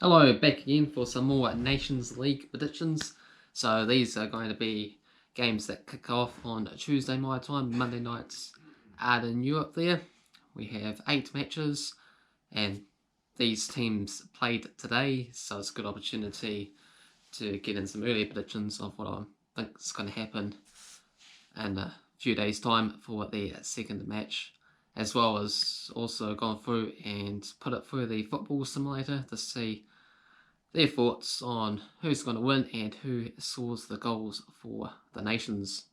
Hello, back again for some more Nations League predictions. So these are going to be games that kick off on Tuesday my time, Monday nights out in Europe there. We have 8 matches and these teams played today, so it's a good opportunity to get in some early predictions of what I think is going to happen in a few days' time for the second match, as well as also gone through and put it through the football simulator to see their thoughts on who's going to win and who scores the goals for the nations.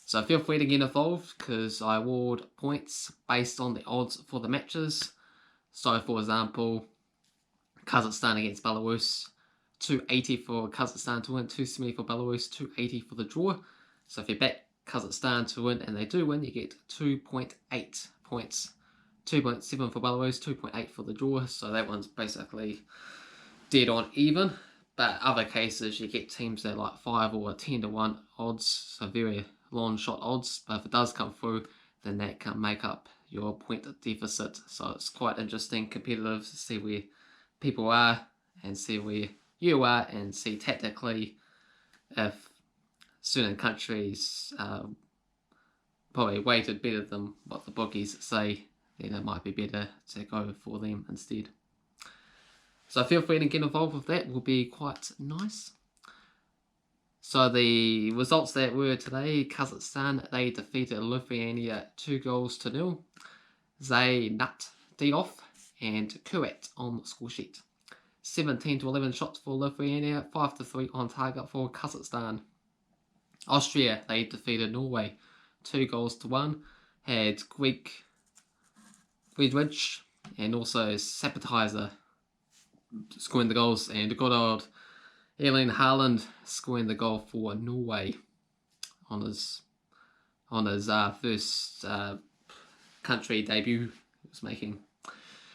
So feel free to get involved because I award points based on the odds for the matches. So for example, Kazakhstan against Belarus, 280 for Kazakhstan to win, 270 for Belarus, 280 for the draw. So if you bet Kazakhstan to win and they do win, you get 2.8 points. 2.7 for Belarus, 2.8 for the draw. So that one's basically dead on even. But other cases, you get teams that are like 5 or 10 to 1 odds. So very long shot odds. But if it does come through, then that can make up your point deficit. So it's quite interesting, competitive to see where people are and see where you are and see tactically if certain countries probably weighted better than what the bookies say, then it might be better to go for them instead. So feel free to get involved with that, will be quite nice. So the results that were today, Kazakhstan, they defeated Lithuania 2-0. Zaynat Diov and Kuat on the score sheet. 17-11 shots for Lithuania, 5-3 on target for Kazakhstan. Austria, they defeated Norway 2-1. Had Greek Friedrich and also Sabatizer scoring the goals, and good old Erling Haaland scoring the goal for Norway on his first country debut he was making.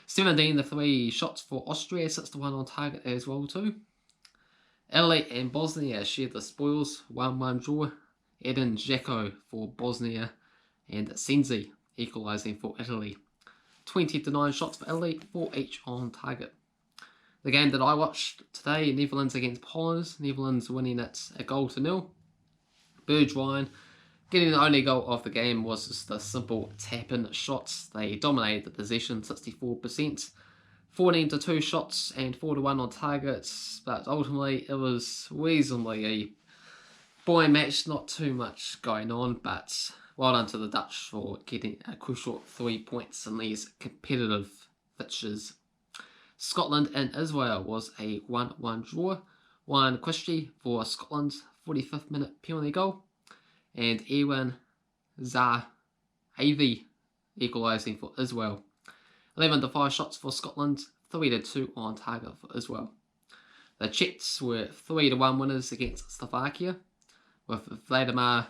17-3 shots for Austria, 6-1 on target as well too. Italy and Bosnia shared the spoils, 1-1 draw. Edin Dzeko for Bosnia and Senzi equalising for Italy. 20-9 shots for Italy, 4 each on target. The game that I watched today, Netherlands against Poland. Netherlands winning it 1-0. Bergwijn getting the only goal of the game was just a simple tap-in shots. They dominated the possession, 64%. 14-2 shots and 4-1 on targets, but ultimately it was reasonably a boring match, not too much going on, but well done to the Dutch for getting a crucial 3 points in these competitive fixtures. Scotland and Israel was a 1-1 draw. Ryan Christie for Scotland, 45th minute penalty goal, and Ewan Zahavi equalising for Israel. 11-5 shots for Scotland, 3-2 on target for Israel. The Czechs were 3-1 winners against Slovakia, with Vladimir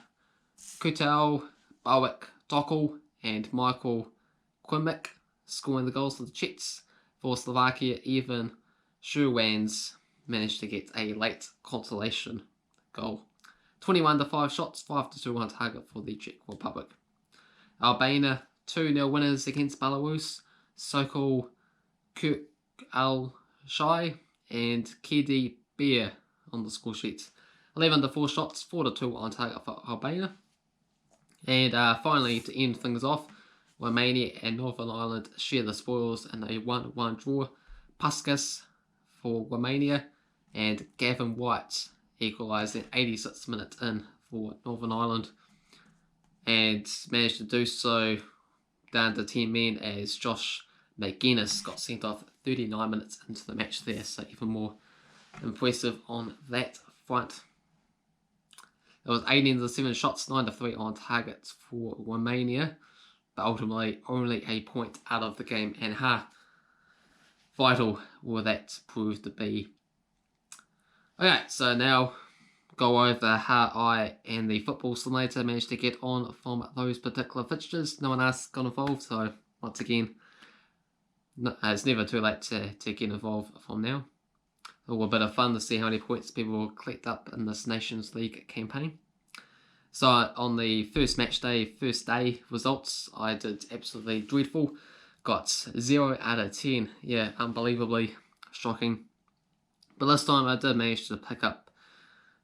Kutel, Barwick Dokal and Michael Quimik scoring the goals for the Czechs. For Slovakia, Ivan Shuwans managed to get a late consolation goal. 21-5 shots, 5-2 on target for the Czech Republic. Albania, 2-0 winners against Belarus. Sokol Al-Shai and Kedi Beer on the score sheet. 11-4 shots, 4-2 on target for Albania. And finally, to end things off, Romania and Northern Ireland share the spoils in a 1-1 draw. Puskas for Romania and Gavin White equalising 86 minutes in for Northern Ireland, and managed to do so down to 10 men as Josh McGuinness got sent off 39 minutes into the match there, so even more impressive on that front. It was 18-7 shots, 9-3 on targets for Romania, but ultimately only a point out of the game, and vital will that prove to be. Okay, so now go over how I and the football simulator managed to get on from those particular fixtures. No one else got involved, so once again, it's never too late to get involved from now. A little bit of fun to see how many points people will collect up in this Nations League campaign. So on the first match day, first day results, I did absolutely dreadful. Got 0 out of 10. Yeah, unbelievably shocking. But this time I did manage to pick up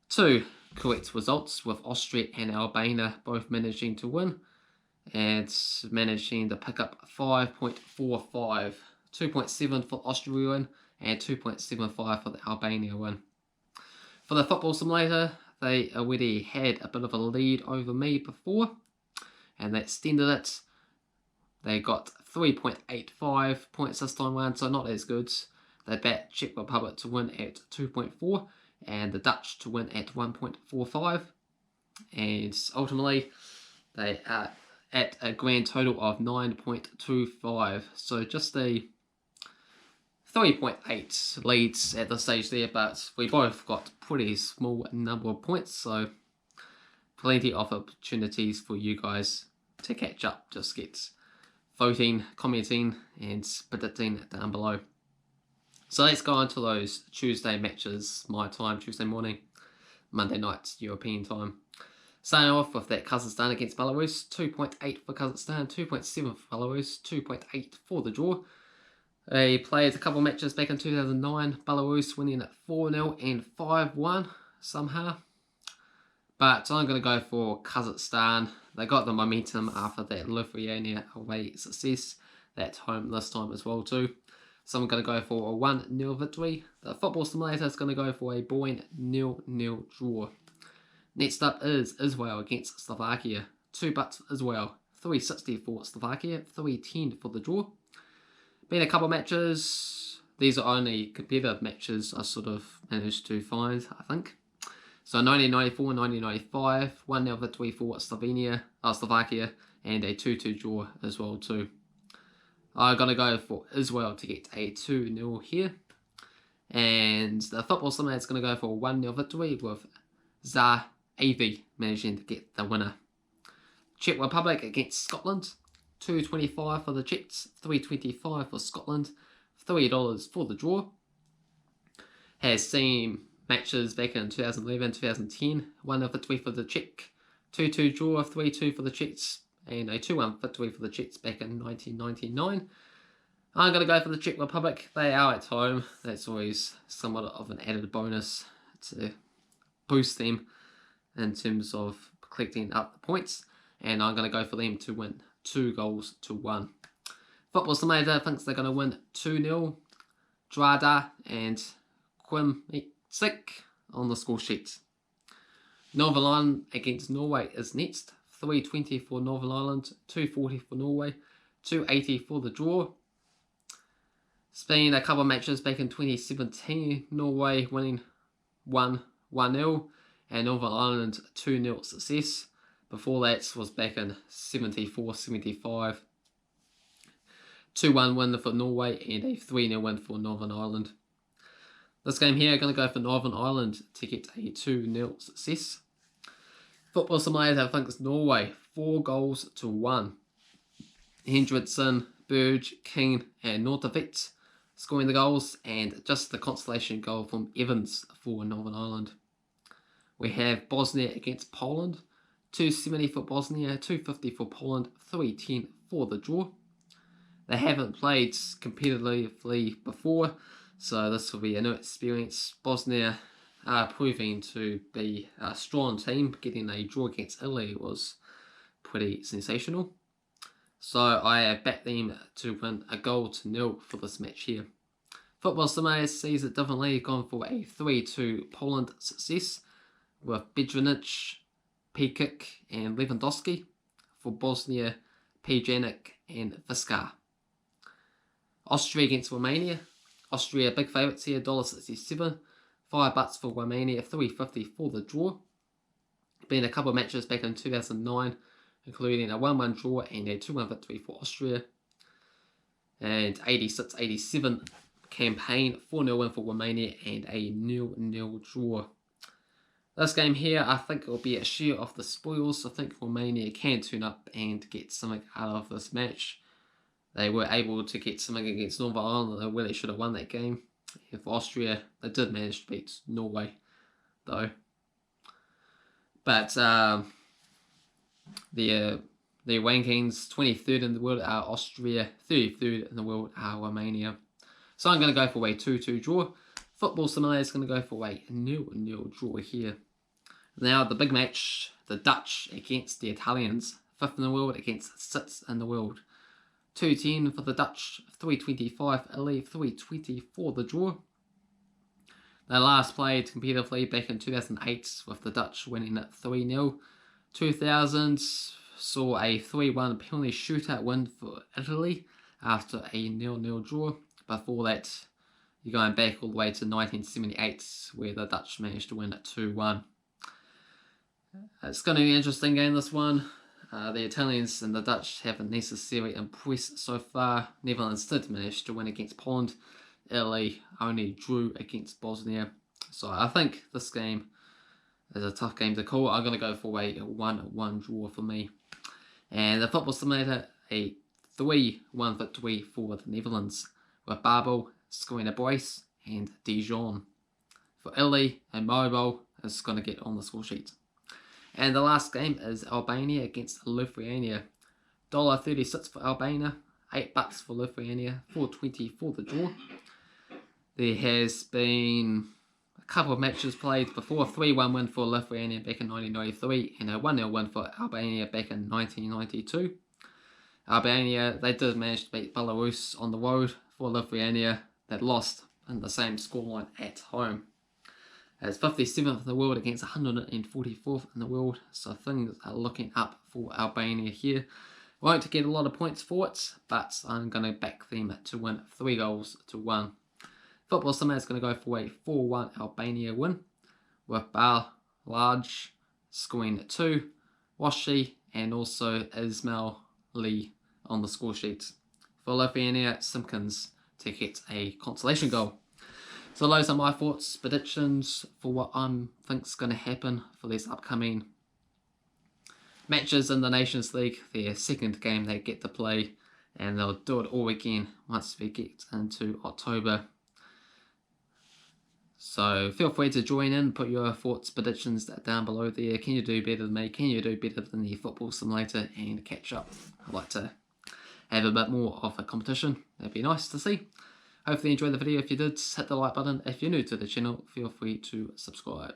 2 correct results, with Austria and Albania both managing to win, and managing to pick up 5.45, 2.7 for Austria win and 2.75 for the Albania win. For the football simulator, they already had a bit of a lead over me before, and they extended it. They got 3.85 points this time round, so not as good. They backed Czech Republic to win at 2.4 and the Dutch to win at 1.45, and ultimately they are at a grand total of 9.25, so just a 3.8 leads at the stage there, but we both got pretty small number of points, so plenty of opportunities for you guys to catch up. Just get voting, commenting and predicting down below. So let's go on to those Tuesday matches, my time, Tuesday morning, Monday night, European time. Starting off with that Kazakhstan against Belarus, 2.8 for Kazakhstan, 2.7 for Belarus, 2.8 for the draw. They played a couple of matches back in 2009, Belarus winning at 4-0 and 5-1 somehow. But I'm going to go for Kazakhstan. They got the momentum after that Lithuania away success. That's home this time as well too. So I'm going to go for a 1-0 victory. The football simulator is going to go for a boring 0-0 draw. Next up is Israel against Slovakia. 2 bucks for Israel, 3.60 for Slovakia, 3.10 for the draw. Been a couple of matches. These are only competitive matches I sort of managed to find, I think. So 1994, 1995, 1-0 victory for Slovakia, and a 2-2 draw as well too. I'm going to go for Israel to get a 2-0 here. And the football simulator is going to go for a 1-0 victory, with Zahavi managing to get the winner. Czech Republic against Scotland, 2.25 for the Czechs, 3.25 for Scotland, $3 for the draw. Has seen matches back in 2011, 2010, 1-0 victory for the Czech, 2-2 draw, 3-2 for the Czechs, and a 2-1 victory for the Czechs back in 1999. I'm going to go for the Czech Republic. They are at home. That's always somewhat of an added bonus to boost them in terms of collecting up the points. And I'm going to go for them to win 2-1. Football simulator thinks they're going to win 2-0. Drada and Quimsik on the score sheet. Northern Ireland against Norway is next. 3.20 for Northern Ireland, 2.40 for Norway, 2.80 for the draw. It's been a couple of matches back in 2017, Norway winning 1-0 and Northern Ireland 2-0 success. Before that was back in 74-75. 2-1 win for Norway and a 3-0 win for Northern Ireland. This game here, I'm going to go for Northern Ireland to get a 2-0 success. Football simulator, I think it's Norway, 4-1. Hendrickson, Burge, King and Nordavic scoring the goals, and just the consolation goal from Evans for Northern Ireland. We have Bosnia against Poland, 2.70 for Bosnia, 2.50 for Poland, 3.10 for the draw. They haven't played competitively before, so this will be a new experience. Bosnia are proving to be a strong team. Getting a draw against Italy was pretty sensational. So I have backed them to win 1-0 for this match here. Football simulator sees it differently, gone for a 3-2 Poland success with Bedrinic, Pekic and Lewandowski. For Bosnia, Pjanic and Viskar. Austria against Romania. Austria big favourites here, $1.67. $5 for Romania, 3.50 for the draw. Been a couple of matches back in 2009, including a 1-1 draw and a 2-1 victory for Austria. And 86-87 campaign, 4-0 win for Romania and a 0-0 draw. This game here, I think it will be a share of the spoils. I think Romania can turn up and get something out of this match. They were able to get something against Northern Ireland. They really should have won that game. For Austria, they did manage to beat Norway, though. But the rankings, 23rd in the world are Austria, 33rd in the world are Romania. So I'm going to go for a 2-2 draw. Football Simulator is going to go for a 0-0 draw here. Now the big match, the Dutch against the Italians. 5th in the world against 6th in the world. 2-10 for the Dutch, 3-25 Italy, 3-20 for the draw. They last played competitively back in 2008 with the Dutch winning it 3-0. 2000 saw a 3-1 penalty shootout win for Italy after a 0-0 draw. Before that, you're going back all the way to 1978 where the Dutch managed to win it 2-1. It's going to be an interesting game, this one. The Italians and the Dutch haven't necessarily impressed so far. Netherlands did manage to win against Poland. Italy only drew against Bosnia. So I think this game is a tough game to call. I'm going to go for a 1-1 draw for me. And the Football Simulator, a 3-1 victory for the Netherlands, with Babel scoring a brace and Dijon. For Italy, and Mobile is going to get on the score sheet. And the last game is Albania against Lithuania. $1.36 for Albania, $8 for Lithuania, $4.20 for the draw. There has been a couple of matches played before. 3-1 win for Lithuania back in 1993 and a 1-0 win for Albania back in 1992. Albania, they did manage to beat Beleraus on the road. For Lithuania, they lost in the same scoreline at home. It's 57th in the world against 144th in the world, so things are looking up for Albania here. Won't get a lot of points for it, but I'm going to back them to win 3-1. Football Simulator is going to go for a 4-1 Albania win, with Beleraus scoring 2, Washi and also Ismail Lee on the score sheet. For Lithuania, Simpkins to get a consolation goal. So those are my thoughts, predictions for what I think is going to happen for these upcoming matches in the Nations League. Their second game they get to play, and they'll do it all again once we get into October. So feel free to join in, put your thoughts, predictions down below there. Can you do better than me? Can you do better than the Football Simulator and catch up? I'd like to have a bit more of a competition. That'd be nice to see. Hopefully you enjoyed the video. If you did, hit the like button. If you're new to the channel, feel free to subscribe.